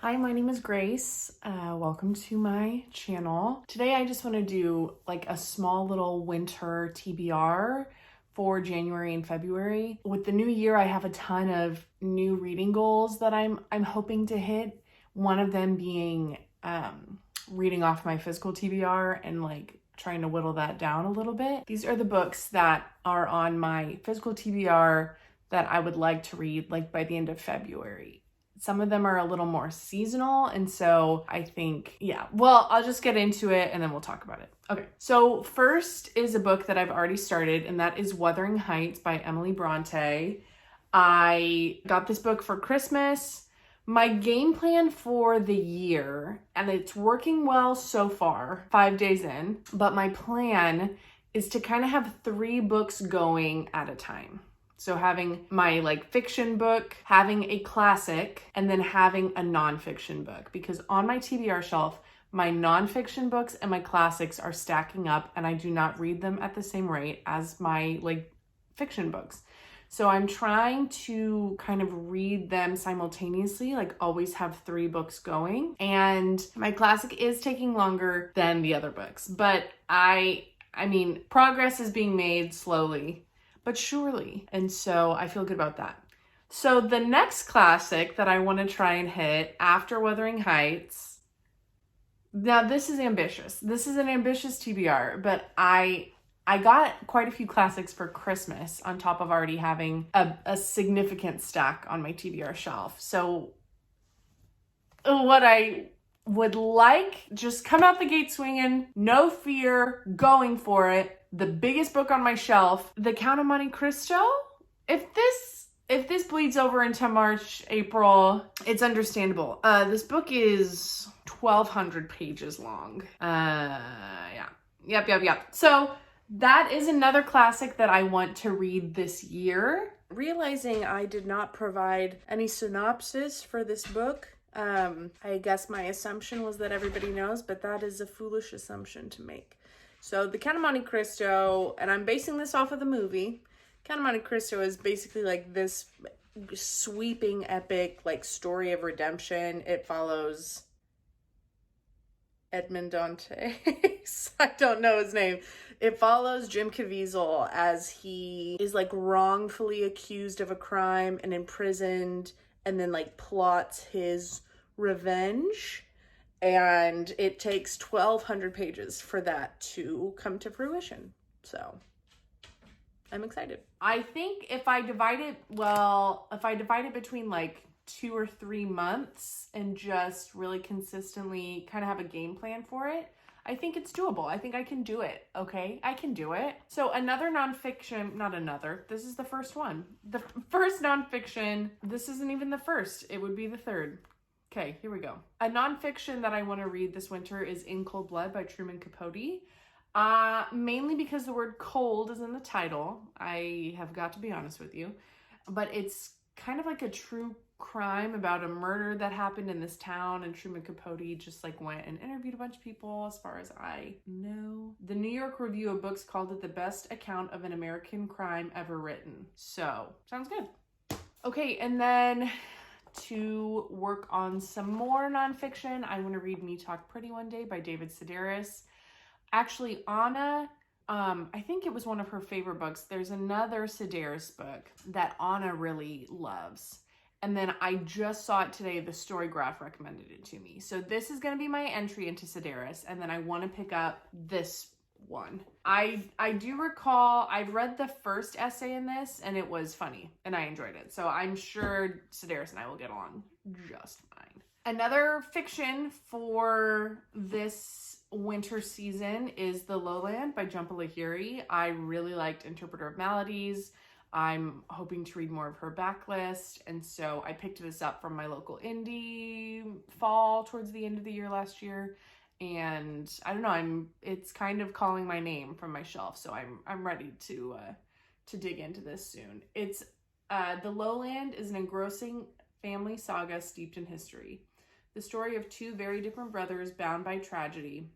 Hi, my name is Grace. Welcome to my channel. Today I just want to do like a small little winter TBR for January and February. With the new year, I have a ton of new reading goals that I'm hoping to hit. One of them being reading off my physical TBR and like trying to whittle that down a little bit. These are the books that are on my physical TBR that I would like to read like by the end of February. Some of them are a little more seasonal, and so I think, I'll just get into it and then we'll talk about it. Okay, so first is a book that I've already started, and that is Wuthering Heights by Emily Bronte. I got this book for Christmas. My game plan for the year, and it's working well so far, 5 days in, but my plan is to kind of have 3 books going at a time. So having my like fiction book, having a classic, and then having a nonfiction book. Because on my TBR shelf, my nonfiction books and my classics are stacking up, and I do not read them at the same rate as my like fiction books. So I'm trying to kind of read them simultaneously, like always have 3 books going. And my classic is taking longer than the other books, but I mean, progress is being made slowly but surely. And so I feel good about that. So the next classic that I want to try and hit after Wuthering Heights, now this is ambitious. This is an ambitious TBR, but I got quite a few classics for Christmas on top of already having a significant stack on my TBR shelf. So what I would like, just come out the gate swinging, no fear, going for it. The biggest book on my shelf, The Count of Monte Cristo. If this bleeds over into March, April, it's understandable. This book is 1,200 pages long. Yep. So that is another classic that I want to read this year. Realizing I did not provide any synopsis for this book, I guess my assumption was that everybody knows, but that is a foolish assumption to make. So The Count of Monte Cristo, and I'm basing this off of the movie. Count of Monte Cristo is basically like this sweeping epic like story of redemption. It follows Edmond Dantes. I don't know his name. It follows Jim Caviezel as he is like wrongfully accused of a crime and imprisoned, and then like plots his revenge. And it takes 1,200 pages for that to come to fruition. So I'm excited. I think if I divide it between like 2 or 3 months and just really consistently kind of have a game plan for it, I think it's doable. I think I can do it. Okay, I can do it. So another nonfiction, this is the first one. The first nonfiction, this isn't even the first, it would be the third. Okay, here we go. A nonfiction that I want to read this winter is In Cold Blood by Truman Capote. Mainly because the word cold is in the title. I have got to be honest with you. But it's kind of like a true crime about a murder that happened in this town, and Truman Capote just like went and interviewed a bunch of people, as far as I know. The New York Review of Books called it the best account of an American crime ever written. So, sounds good. Okay, and then to work on some more nonfiction, I want to read Me Talk Pretty One Day by David Sedaris. Actually, Anna, I think it was one of her favorite books. There's another Sedaris book that Anna really loves. And then I just saw it today. The Storygraph recommended it to me. So this is going to be my entry into Sedaris. And then I want to pick up this one. I do recall I've read the first essay in this, and it was funny and I enjoyed it. So I'm sure Sedaris and I will get along just fine. Another fiction for this winter season is The Lowland by Jhumpa Lahiri. I really liked Interpreter of Maladies. I'm hoping to read more of her backlist, and so I picked this up from my local indie fall towards the end of the year last year. And I don't know, it's kind of calling my name from my shelf, so I'm ready to dig into this soon. It's The Lowland is an engrossing family saga steeped in history. The story of 2 very different brothers bound by tragedy,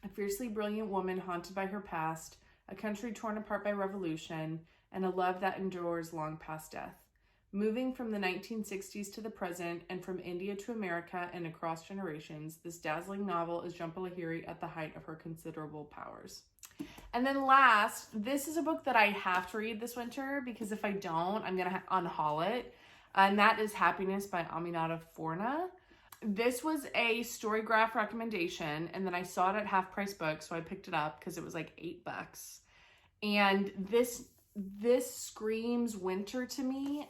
a fiercely brilliant woman haunted by her past, a country torn apart by revolution, and a love that endures long past death. Moving from the 1960s to the present and from India to America and across generations, this dazzling novel is Jhumpa Lahiri at the height of her considerable powers. And then last, this is a book that I have to read this winter because if I don't, I'm going to unhaul it. And that is Happiness by Aminata Forna. This was a Storygraph recommendation, and then I saw it at Half Price Books, so I picked it up because it was like $8. And this screams winter to me.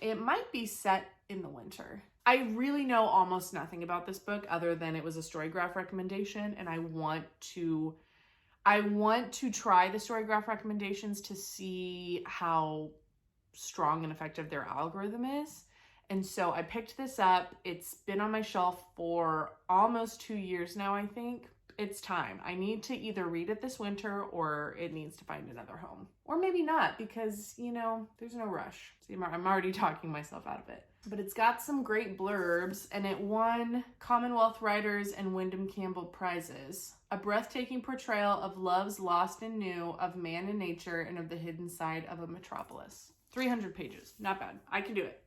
It might be set in the winter. I really know almost nothing about this book other than it was a Storygraph recommendation, and I want to try the Storygraph recommendations to see how strong and effective their algorithm is. And so I picked this up. It's been on my shelf for almost 2 years now, I think. It's time. I need to either read it this winter or it needs to find another home. Or maybe not because, you know, there's no rush. See, I'm already talking myself out of it. But it's got some great blurbs and it won Commonwealth Writers and Wyndham Campbell prizes. A breathtaking portrayal of love's lost and new, of man and nature, and of the hidden side of a metropolis. 300 pages. Not bad. I can do it.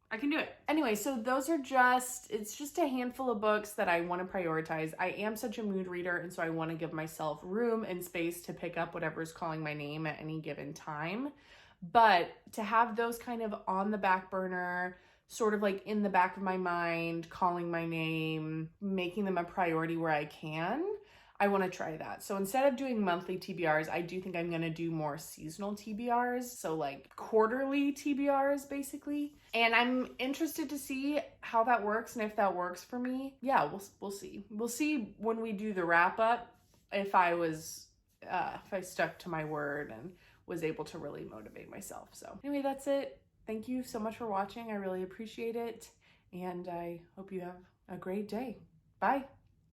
I can do it. Anyway, so those are it's just a handful of books that I want to prioritize. I am such a mood reader, and so I want to give myself room and space to pick up whatever is calling my name at any given time. But to have those kind of on the back burner, sort of like in the back of my mind, calling my name, making them a priority where I can, I want to try that. So instead of doing monthly TBRs, I do think I'm going to do more seasonal TBRs. So like quarterly TBRs basically. And I'm interested to see how that works and if that works for me. Yeah, we'll see. We'll see when we do the wrap up if I stuck to my word and was able to really motivate myself. So anyway, that's it. Thank you so much for watching. I really appreciate it. And I hope you have a great day. Bye.